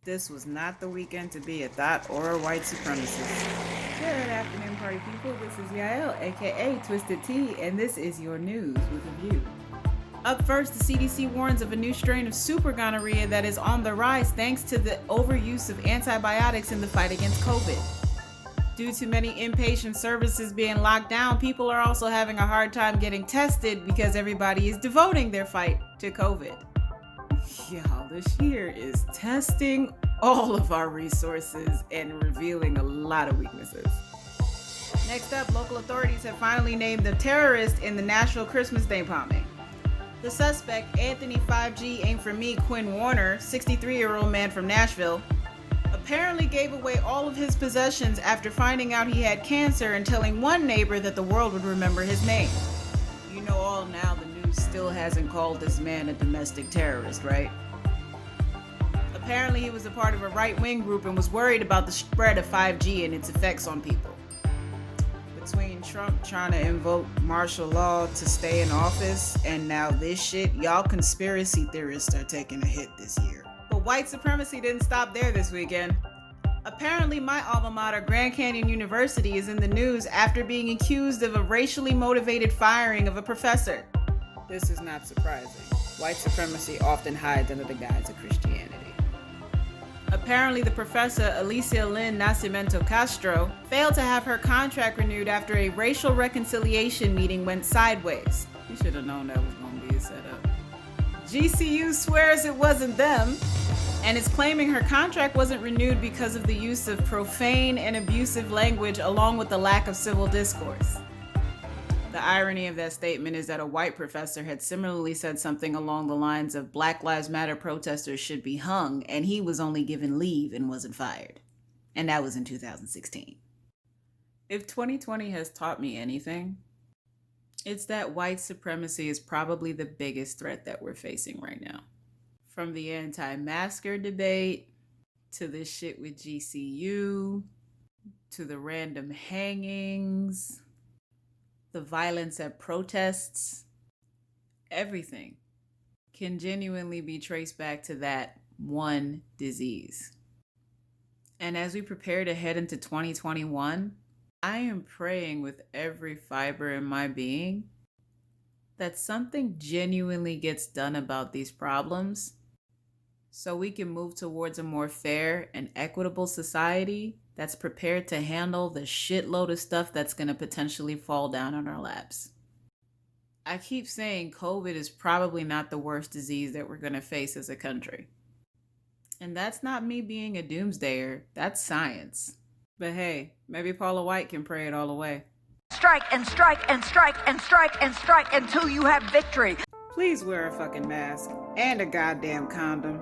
This was not the weekend to be a thought or a white supremacist. Good afternoon, party people. This is Yael, aka Twisted Tea, and this is your news with a view. Up first, the CDC warns of a new strain of super gonorrhea that is on the rise thanks to the overuse of antibiotics in the fight against COVID. Due to many inpatient services being locked down, people are also having a hard time getting tested because everybody is devoting their fight to COVID. Y'all, this year is testing all of our resources and revealing a lot of weaknesses. Next up, local authorities have finally named the terrorist in the Nashville Christmas Day bombing. The suspect, Anthony 5G Ain't For Me Quinn Warner, 63-year-old man from Nashville, apparently gave away all of his possessions after finding out he had cancer and telling one neighbor that the world would remember his name. You know all now the news still hasn't called this man a domestic terrorist, right? Apparently he was a part of a right-wing group and was worried about the spread of 5G and its effects on people. Between Trump trying to invoke martial law to stay in office and now this shit, y'all conspiracy theorists are taking a hit this year. But white supremacy didn't stop there this weekend. Apparently my alma mater, Grand Canyon University, is in the news after being accused of a racially motivated firing of a professor. This is not surprising. White supremacy often hides under the guise of Christianity. Apparently the professor, Alicia Lynn Nascimento Castro, failed to have her contract renewed after a racial reconciliation meeting went sideways. You should have known that was going to be a setup. GCU swears it wasn't them, and is claiming her contract wasn't renewed because of the use of profane and abusive language along with the lack of civil discourse. The irony of that statement is that a white professor had similarly said something along the lines of Black Lives Matter protesters should be hung, and he was only given leave and wasn't fired. And that was in 2016. If 2020 has taught me anything, it's that white supremacy is probably the biggest threat that we're facing right now. From the anti-masker debate, to this shit with GCU, to the random hangings, the violence at protests, everything can genuinely be traced back to that one disease. And as we prepare to head into 2021, I am praying with every fiber in my being that something genuinely gets done about these problems so we can move towards a more fair and equitable society that's prepared to handle the shitload of stuff that's going to potentially fall down on our laps. I keep saying COVID is probably not the worst disease that we're going to face as a country. And that's not me being a doomsdayer, that's science. But hey, maybe Paula White can pray it all away. Strike and strike and strike and strike and strike until you have victory. Please wear a fucking mask and a goddamn condom.